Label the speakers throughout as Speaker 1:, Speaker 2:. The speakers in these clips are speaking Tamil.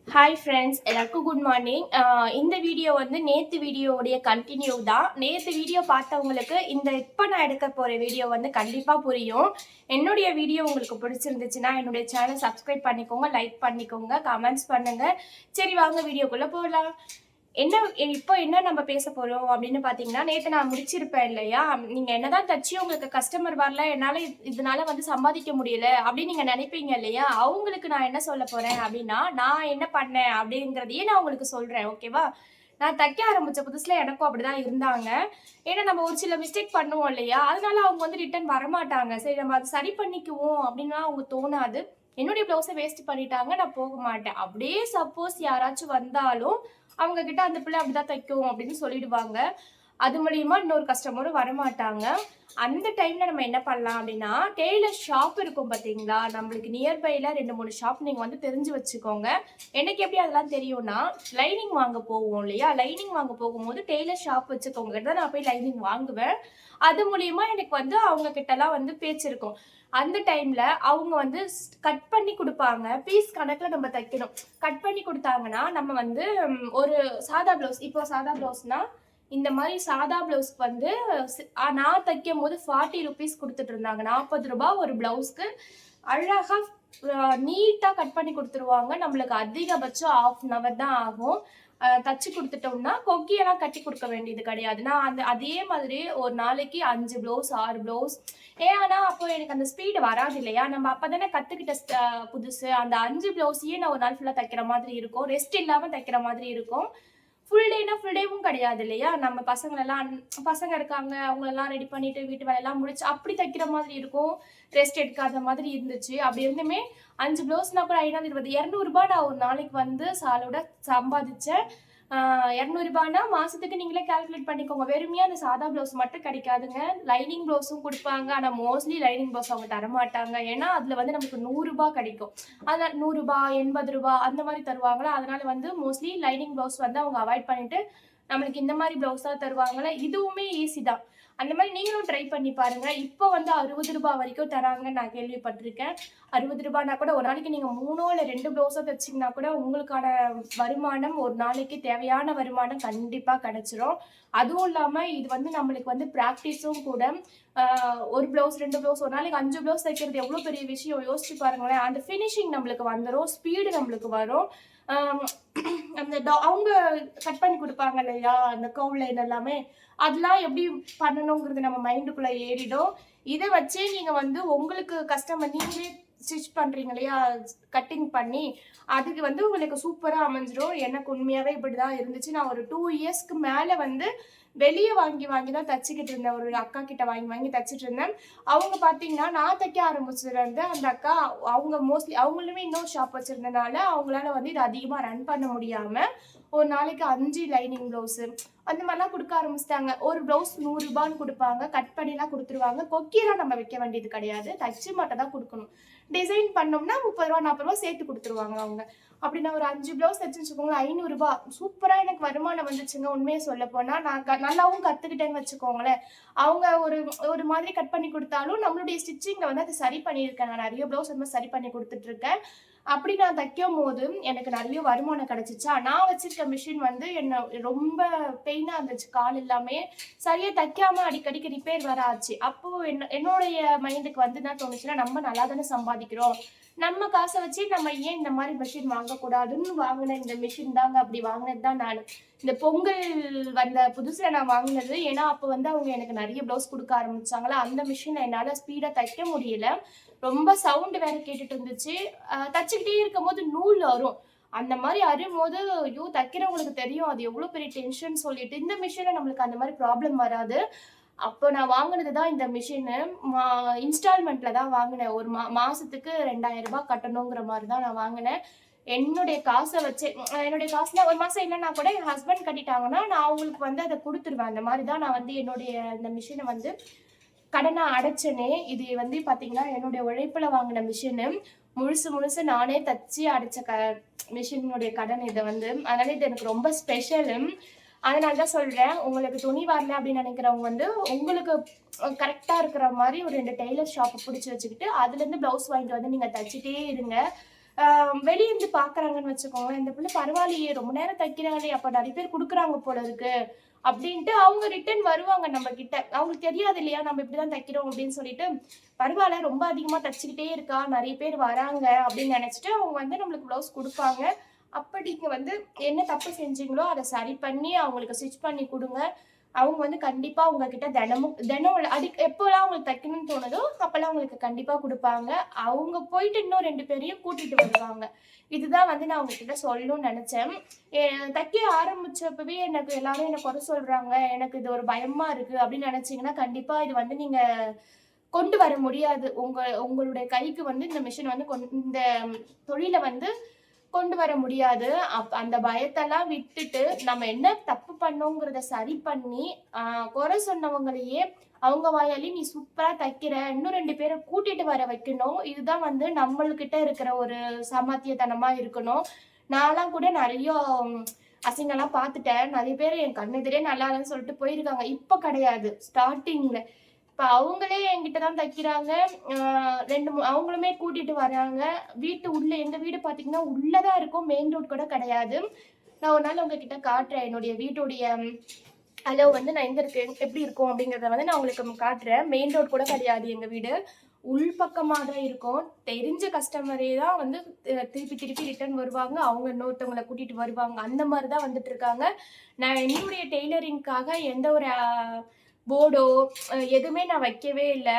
Speaker 1: ஹாய் ஃப்ரெண்ட்ஸ், எல்லாருக்கும் குட் மார்னிங். இந்த வீடியோ வந்து நேற்று வீடியோவுடைய கண்டினியூ தான். நேற்று வீடியோ பார்த்தவங்களுக்கு இப்போ நான் எடுக்க போகிற வீடியோ வந்து கண்டிப்பாக புரியும். என்னுடைய வீடியோ உங்களுக்கு பிடிச்சிருந்துச்சுன்னா என்னுடைய சேனல் சப்ஸ்கிரைப் பண்ணிக்கோங்க, லைக் பண்ணிக்கோங்க, கமெண்ட்ஸ் பண்ணுங்கள். சரி, வாங்க வீடியோக்குள்ளே போகலாம். இப்போ என்ன நம்ம பேச போறோம் அப்படின்னு பாத்தீங்கன்னா, நேத்து நான் முடிச்சிருப்பேன் இல்லையா? நீங்க என்னதான் தச்சு உங்களுக்கு கஸ்டமர் வரல, என்னால இதனால வந்து சம்பாதிக்க முடியல அப்படின்னு நீங்க நினைப்பீங்க இல்லையா? அவங்களுக்கு நான் என்ன சொல்ல போறேன் அப்படின்னா, நான் என்ன பண்ணேன் அப்படிங்கிறதையே நான் உங்களுக்கு சொல்றேன். ஓகேவா? நான் தைக்க ஆரம்பிச்ச புதுசுல எனக்கும் அப்படிதான் இருந்தாங்க. ஏன்னா நம்ம ஒரு சில மிஸ்டேக் பண்ணுவோம் இல்லையா? அதனால அவங்க வந்து ரிட்டர்ன் வரமாட்டாங்க. சரி, நம்ம அதை சரி பண்ணிக்குவோம் அப்படின்னா அவங்க தோணாது. என்னுடைய ப்ளவுஸை வேஸ்ட் பண்ணிட்டாங்க, நான் போக மாட்டேன். அப்படியே சப்போஸ் யாராச்சும் வந்தாலும் அவங்க கிட்ட அந்த பிள்ளை அப்படிதான் தைக்கும் அப்படின்னு சொல்லிடுவாங்க. அது மூலியமா இன்னொரு கஸ்டமரும் வரமாட்டாங்க. அந்த டைம்ல நம்ம என்ன பண்ணலாம் அப்படின்னா, டெய்லர் ஷாப் இருக்கும் பார்த்தீங்களா? நம்மளுக்கு நியர்பைல 2, 3 ஷாப் நீங்க வந்து தெரிஞ்சு வச்சுக்கோங்க. எனக்கு எப்படி அதெல்லாம் தெரியும்னா, லைனிங் வாங்க போவோம் இல்லையா? லைனிங் வாங்க போகும்போது டெய்லர் ஷாப் வச்சுக்கவங்க கிட்ட தான் நான் போய் லைனிங் வாங்குவேன். அது மூலியமா எனக்கு வந்து அவங்க கிட்டலாம் வந்து பேச்சு இருக்கும். அந்த டைம்ல அவங்க வந்து கட் பண்ணி குடுப்பாங்க. பீஸ் கணக்குல நம்ம தைக்கணும். கட் பண்ணி குடுத்தாங்கன்னா, நம்ம வந்து ஒரு சாதா ப்ளவுஸ் இப்போ சாதா ப்ளவுஸ்னா, இந்த மாரி சாதா ப்ளவுஸ்க்கு வந்து நான் தைக்கும்போது ₹40 குடுத்துட்டு இருந்தாங்க. ₹40 ஒரு ப்ளவுஸ்க்கு. அழகா நீட்டா கட் பண்ணி குடுத்துருவாங்க. நம்மளுக்கு அதிகபட்சம் 1/2 அன் ஹவர் தான் ஆகும். தச்சு குடுத்துட்டோம்னா, கொக்கியெல்லாம் கட்டி குடுக்க வேண்டியது கிடையாது. நான் அதே மாதிரி ஒரு நாளைக்கு 5 ப்ளவுஸ், 6 ப்ளவுஸ். ஆனா அப்போ எனக்கு அந்த ஸ்பீடு வராது இல்லையா? நம்ம அப்பதானே கத்துக்கிட்ட புதுசு. அந்த 5 ப்ளவுஸையே நான் ஒரு நாள் ஃபுல்லா தைக்கிற மாதிரி இருக்கும். ரெஸ்ட் இல்லாம தைக்கிற மாதிரி இருக்கும். ஃபுல் டேனா ஃபுல் டேவும் கிடையாது இல்லையா? நம்ம பசங்க இருக்காங்க. அவங்களெல்லாம் ரெடி பண்ணிட்டு, வீட்டு வேலையெல்லாம் முடிச்சு அப்படி தைக்கிற மாதிரி இருக்கும். ரெஸ்ட் எடுக்காத மாதிரி இருந்துச்சு. அப்படி இருந்துமே 5 ப்ளவுஸ்னா கூட 520 ₹200 நான் ஒரு நாளைக்கு வந்து சாலோட சம்பாதிச்சேன். ₹200 மாசத்துக்கு நீங்களே கால்குலேட் பண்ணிக்கோங்க. வெறுமையா அந்த சாதா ப்ளவுஸ் மட்டும் கிடைக்காதுங்க. லைனிங் ப்ளவுஸும் குடுப்பாங்க. ஆனா மோஸ்ட்லி லைனிங் ப்ளவுஸ் அவங்க தரமாட்டாங்க. ஏன்னா, அதுல வந்து நமக்கு ₹100 கிடைக்கும். அதனால ₹100, ₹80 அந்த மாரி தருவாங்களா, அதனால வந்து மோஸ்ட்லி லைனிங் ப்ளவுஸ் வந்து அவங்க அவாய்ட் பண்ணிட்டு, நம்மளுக்கு இந்த மாரி ப்ளவுஸ் தான் தருவாங்களா. இதுவுமே ஈஸி தான். அந்த மாரி நீங்களும் ட்ரை பண்ணி பாருங்க. இப்போ வந்து ₹60 வரைக்கும் தராங்கன்னு நான் கேள்விப்பட்டிருக்கேன். ₹60னா கூட ஒரு நாளைக்கு நீங்க 3ஓ இல்ல 2 ப்ளவுஸோ தச்சீங்கன்னா கூட உங்களுக்கான வருமானம் ஒரு நாளைக்கு தேவையான வருமானம் கண்டிப்பா கிடைச்சிரும். அதுவும் இல்லாம இது வந்து நம்மளுக்கு வந்து பிராக்டிஸும் கூட. ஒரு ப்ளவுஸ், 2 ப்ளவுஸ் ஒரு நாளைக்கு 5 ப்ளவுஸ் தைக்கிறது எவ்வளோ பெரிய விஷயம் யோசிச்சு பாருங்களேன். அந்த ஃபினிஷிங் நம்மளுக்கு வந்துரும். ஸ்பீடு நம்மளுக்கு வரும். ஆம், அந்த அவங்க கட் பண்ணி குடுப்பாங்க இல்லையா? அந்த கர்வ் லைன் எல்லாமே. அதெல்லாம் எப்படி பண்ணணுங்கிறது நம்ம மைண்டுக்குள்ள ஏறிடும். இத வச்சே நீங்க வந்து உங்களுக்கு கஸ்டமர் நீங்களே ஸ்டிச் பண்றீங்க இல்லையா? கட்டிங் பண்ணி, அதுக்கு வந்து உங்களுக்கு சூப்பரா அமைஞ்சிரும். எனக்கு உண்மையாவே இப்படிதான் இருந்துச்சு. நான் ஒரு 2 இயர்ஸ்க்கு மேல வந்து வெளிய வாங்கி வாங்கி தான் தச்சுக்கிட்டு இருந்தேன். ஒரு அக்கா கிட்ட வாங்கி வாங்கி தச்சுட்டு இருந்தேன். அவங்க பார்த்தீங்கன்னா, நான் தைக்க ஆரம்பிச்சதுலருந்து அந்த அக்கா அவங்க மோஸ்ட்லி அவங்களுமே இன்னொரு ஷாப் வச்சிருந்தனால, அவங்களால வந்து இத அதிகமா ரன் பண்ண முடியாம, ஒரு நாளைக்கு 5 லைனிங் ப்ளவுஸு அந்த மாரிலாம் குடுக்க ஆரம்பிச்சுட்டாங்க. ஒரு ப்ளவுஸ் ₹100ன்னு குடுப்பாங்க. கட் பண்ணிலாம் குடுத்துருவாங்க. கொக்கியெல்லாம் நம்ம வைக்க வேண்டியது கிடையாது. தச்சு மட்டும் தான் குடுக்கணும். டிசைன் பண்ணோம்னா ₹30, ₹40 சேர்த்து குடுத்துருவாங்க அவங்க. அப்படி நான் ஒரு 5 ப்ளவுஸ் தச்சேன்னு வச்சுக்கோங்களேன், ₹500 சூப்பரா எனக்கு வருமானம் வந்துச்சுங்க. உண்மைய சொல்லப்போனா, நான் நல்லாவும் கத்துக்கிட்டேன்னு வச்சுக்கோங்களேன். அவங்க ஒரு ஒரு மாதிரி கட் பண்ணி குடுத்தாலும், நம்மளுடைய ஸ்டிச்சிங்ல வந்து அத சரி பண்ணியிருக்கேன். நான் நெறைய ப்ளவுஸ் வந்து சரி பண்ணி குடுத்துட்டுருக்கேன். அப்படி நான் தைக்கும்போது எனக்கு நெறைய வருமானம் கிடைச்சுச்சா, நான் வச்சிருக்க மிஷின் வந்து என்ன ரொம்ப பெயினா இருந்துச்சு கால் எல்லாமே. சரியா தைக்காம அடிக்கடிக்கு ரிப்பேர் வேற ஆச்சு. அப்போ என்னுடைய மைண்டுக்கு வந்து என்ன தோணுச்சுன்னா, நம்ம நல்லா தானே சம்பாதிக்கிறோம். நம்ம காச வச்சு நம்ம ஏன் இந்த மாரி மெஷின் வாங்கக்கூடாதுன்னு வாங்குன இந்த மிஷின் தாங்க. அப்படி வாங்குனது தான் நானு. இந்த பொங்கல் வந்த புதுசுல நான் வாங்குனது. ஏன்னா, அப்ப வந்து அவங்க எனக்கு நெறைய ப்ளவுஸ் குடுக்க ஆரம்பிச்சாங்களா, அந்த மிஷின்ல என்னால ஸ்பீடா தைக்க முடியல. ரொம்ப சவுண்ட் வேற கேட்டுட்டு இருந்துச்சு. தச்சுக்கிட்டே இருக்கும்போது நூல் அறும். அந்த மாரி அறும்போது, ஐயோ! தைக்கிறவங்களுக்கு தெரியும். அது எவ்வளோ பெரிய டென்ஷன் சொல்லிட்டு. இந்த மிஷின்ல நம்மளுக்கு அந்த மாரி ப்ராப்ளம் வராது. அப்போ நான் வாங்குனது தான் இந்த மிஷினு. மா இன்ஸ்டால்மென்ட்ல தான் வாங்குனேன். ஒரு மாசத்துக்கு ₹2000 கட்டணுங்கிற மாரி தான் நான் வாங்குனேன். என்னுடைய காச வச்சே என்னுடைய காசுல ஒரு மாசம் இல்லன்னா கூட என் ஹஸ்பண்ட் கட்டிட்டாங்கன்னா, நான் அவங்களுக்கு வந்து அத குடுத்துருவேன். அந்த மாரி தான் நான் வந்து என்னுடைய இந்த மிஷின வந்து கடனா அடைச்சேனே. இது வந்து பார்த்தீங்கன்னா, என்னுடைய உழைப்புல வாங்குன மிஷினு. முழுசு முழுசு நானே தச்சு அடைச்ச மிஷினுடைய கடன் இது வந்து. அதனால இது எனக்கு ரொம்ப ஸ்பெஷலு. அதனால தான் சொல்றேன். உங்களுக்கு துணி வரல அப்படின்னு நினைக்கிறவங்க வந்து, உங்களுக்கு கரெக்ட்டா இருக்கிற மாரி ஒரு 2 டெய்லர் ஷாப் புடிச்சு வச்சுக்கிட்டு, அதுலேருந்து ப்ளவுஸ் வாங்கிட்டு வந்து நீங்க தச்சுட்டே இருங்க. வெளியிருந்து பாக்குறாங்கன்னு வச்சுக்கோங்க, இந்த பிள்ளை பரவாயில்லையே ரொம்ப நேரம் தைக்கிறாங்களே, அப்ப நிறைய பேர் கொடுக்குறாங்க போல இருக்கு அப்படின்ட்டு அவங்க ரிட்டர்ன் வருவாங்க நம்ம கிட்ட. அவங்களுக்கு தெரியாது இல்லையா நம்ம இப்படிதான் தைக்கிறோம் அப்படின்னு சொல்லிட்டு, பரவாயில்ல ரொம்ப அதிகமா தச்சுக்கிட்டே இருக்கா, நிறைய பேர் வராங்க அப்படின்னு நினைச்சிட்டு அவங்க வந்து நம்மளுக்கு பிளவுஸ் கொடுப்பாங்க. அப்ப நீங்க வந்து என்ன தப்பு செஞ்சீங்களோ அதை சரி பண்ணி அவங்களுக்கு ஸ்டிச் பண்ணி கொடுங்க. அவங்க வந்து கண்டிப்பா உங்ககிட்ட தினம் எப்போலாம் அவங்களுக்கு தைக்கணும்னு தோணுதோ அப்பெல்லாம் உங்களுக்கு கண்டிப்பா கொடுப்பாங்க. அவங்க போயிட்டு இன்னும் 2 பேரையும் கூட்டிட்டு வருவாங்க. இதுதான் வந்து நான் உங்ககிட்ட சொல்லணும்னு நினைச்சேன். தைக்க ஆரம்பிச்சப்பவே எனக்கு எல்லாரும் என்ன குறை சொல்றாங்க, எனக்கு இது ஒரு பயமா இருக்கு அப்படின்னு நினைச்சீங்கன்னா கண்டிப்பா இது வந்து நீங்க கொண்டு வர முடியாது. உங்களுடைய கைக்கு வந்து இந்த மிஷின் வந்து இந்த தொழிலை வந்து கொண்டு வர முடியாது. அந்த பயத்தெல்லாம் விட்டுட்டு நம்ம என்ன தப்பு பண்ணோங்கிறத சரி பண்ணி குறை சொன்னவங்களையே அவங்க வாயாலே நீ சூப்பரா தைக்கிற, இன்னும் 2 பேரை கூட்டிட்டு வர வைக்கணும். இதுதான் வந்து நம்மள்கிட்ட இருக்கிற ஒரு சாமர்த்தியத்தனமா இருக்கணும். நான்லாம் கூட நிறைய அசிங்கெல்லாம் பார்த்துட்டேன். நிறைய பேர் என் கண்ணெதிரே நல்லா இல்லைன்னு சொல்லிட்டு போயிருக்காங்க. இப்ப கிடையாது, ஸ்டார்டிங்ல. இப்ப அவங்களே என்கிட்ட தான் தைக்கிறாங்க. 2 அவங்களுமே கூட்டிட்டு வராங்க. வீட்டு உள்ள எங்க வீடு பாத்தீங்கன்னா உள்ளதான் இருக்கும், மெயின் ரோட் கூட கிடையாது. நான் ஒரு நாள் உங்ககிட்ட காட்டுறேன் என்னுடைய வீட்டுடைய அளவு வந்து நான் எங்க இருக்கு எப்படி இருக்கும் அப்படிங்கறத வந்து நான் உங்களுக்கு காட்டுறேன். மெயின் ரோட் கூட கிடையாது எங்க வீடு, உள்பக்கமா தான் இருக்கும். தெரிஞ்ச கஸ்டமரே தான் வந்து திருப்பி ரிட்டர்ன் வருவாங்க, அவங்க இன்னொருத்தவங்களை கூட்டிட்டு வருவாங்க. அந்த மாதிரிதான் வந்துட்டு இருக்காங்க. நான் என்னுடைய டெய்லரிங்காக எந்த ஒரு போர்டோ எதுவுமே நான் வைக்கவே இல்லை.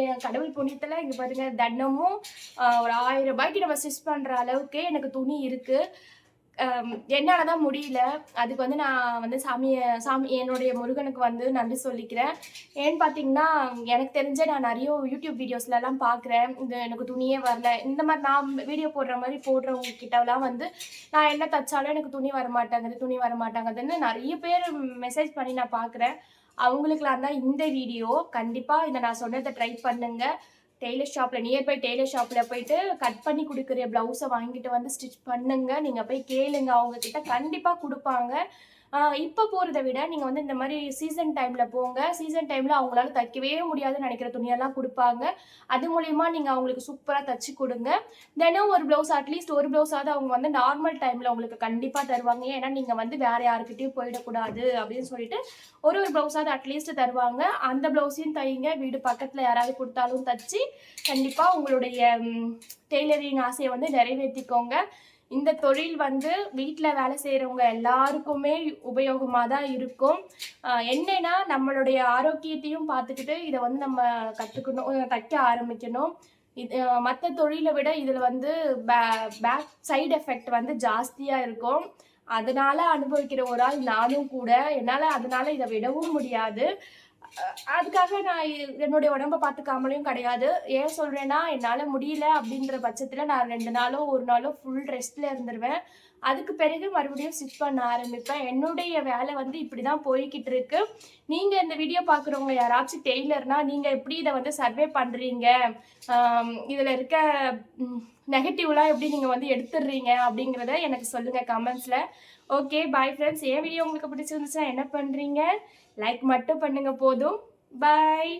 Speaker 1: என் கடவுள் புண்ணியத்துல இங்க பாருங்க, தினமும் ஒரு 1000 ரூபாய்க்கு நம்ம ஸ்டிச் பண்ற அளவுக்கு எனக்கு துணி இருக்கு. என்னாலதான் முடியல. அதுக்கு வந்து நான் வந்து சாமி என்னுடைய முருகனுக்கு வந்து நன்றி சொல்லிக்கிறேன். ஏன்னு பாத்தீங்கன்னா எனக்கு தெரிஞ்ச நான் நிறைய யூடியூப் வீடியோஸ்ல எல்லாம் பாக்குறேன், இது எனக்கு துணியே வரல, இந்த மாதிரி நான் வீடியோ போடுற மாதிரி போடுறவங்க கிட்ட எல்லாம் வந்து நான் என்ன தைச்சாலும் எனக்கு துணி வரமாட்டாங்குதுன்னு நிறைய பேர் மெசேஜ் பண்ணி நான் பாக்குறேன். அவங்களுக்குலாம் தான் இந்த வீடியோ. கண்டிப்பா இதை நான் சொன்னதை ட்ரை பண்ணுங்க. டெய்லர் ஷாப்ல, நியர்பை டெய்லர் ஷாப்ல போயிட்டு கட் பண்ணி கொடுக்குற பிளவுஸை வாங்கிட்டு வந்து ஸ்டிச் பண்ணுங்க. நீங்க போய் கேளுங்க, அவங்க கிட்ட கண்டிப்பா கொடுப்பாங்க. இப்போ போறதை விட நீங்க வந்து இந்த மாதிரி சீசன் டைம்ல போங்க. சீசன் டைம்ல அவங்களால தைக்கவே முடியாதுன்னு நினைக்கிற துணியெல்லாம் கொடுப்பாங்க. அது மூலியமா நீங்க அவங்களுக்கு சூப்பரா தச்சு கொடுங்க. தினம் ஒரு பிளவுஸ், அட்லீஸ்ட் ஒரு பிளவுஸாவது அவங்க வந்து நார்மல் டைம்ல உங்களுக்கு கண்டிப்பா தருவாங்க. ஏன்னா நீங்க வந்து வேற யாருக்கிட்டையும் போயிடக்கூடாது அப்படின்னு சொல்லிட்டு ஒரு பிளவுஸாவது அட்லீஸ்ட் தருவாங்க. அந்த பிளவுஸையும் தைங்க, வீடு பக்கத்துல யாராவது கொடுத்தாலும் தச்சு கண்டிப்பா உங்களுடைய டெய்லரிங் ஆசையை வந்து நிறைவேற்றிக்கோங்க. இந்த தொழில் வந்து வீட்டில் வேலை செய்கிறவங்க எல்லாருக்குமே உபயோகமாக தான் இருக்கும். என்னன்னா நம்மளுடைய ஆரோக்கியத்தையும் பார்த்துக்கிட்டு இதை வந்து நம்ம கற்றுக்கணும், தைக்க ஆரம்பிக்கணும். இது மற்ற தொழிலை விட இதில் வந்து பேக் சைடு எஃபெக்ட் வந்து ஜாஸ்தியாக இருக்கும். அதனால அனுபவிக்கிற ஒரு ஆள் நானும் கூட. என்னால் அதனால இதை விடவும் முடியாது. அதுக்காக நான் என்னுடைய உடம்ப பார்த்துக்காமலையும் கிடையாது. ஏன் சொல்றேன்னா என்னால முடியல அப்படின்ற பட்சத்துல நான் 2 நாளோ 1 நாளோ ஃபுல் ரெஸ்ட்ல இருந்துருவேன். அதுக்கு பிறகு மறுபடியும் ஸ்டிச் பண்ண ஆரம்பிப்பேன். என்னுடைய வேலை வந்து இப்படிதான் போய்கிட்டு இருக்கு. நீங்க இந்த வீடியோ பாக்குறவங்க யாராச்சும் டெய்லர்னா நீங்க எப்படி இதை வந்து சர்வே பண்றீங்க, இதுல இருக்க நெகட்டிவ்லாம் எப்படி நீங்க வந்து எடுத்துடுறீங்க அப்படிங்கிறத எனக்கு சொல்லுங்க கமெண்ட்ஸ்ல. Okay bye friends. என் வீடியோ உங்களுக்கு பிடிச்சிருந்துச்சுன்னா என்ன பண்றீங்க, லைக் மட்டும் பண்ணுங்க போதும். பாய்.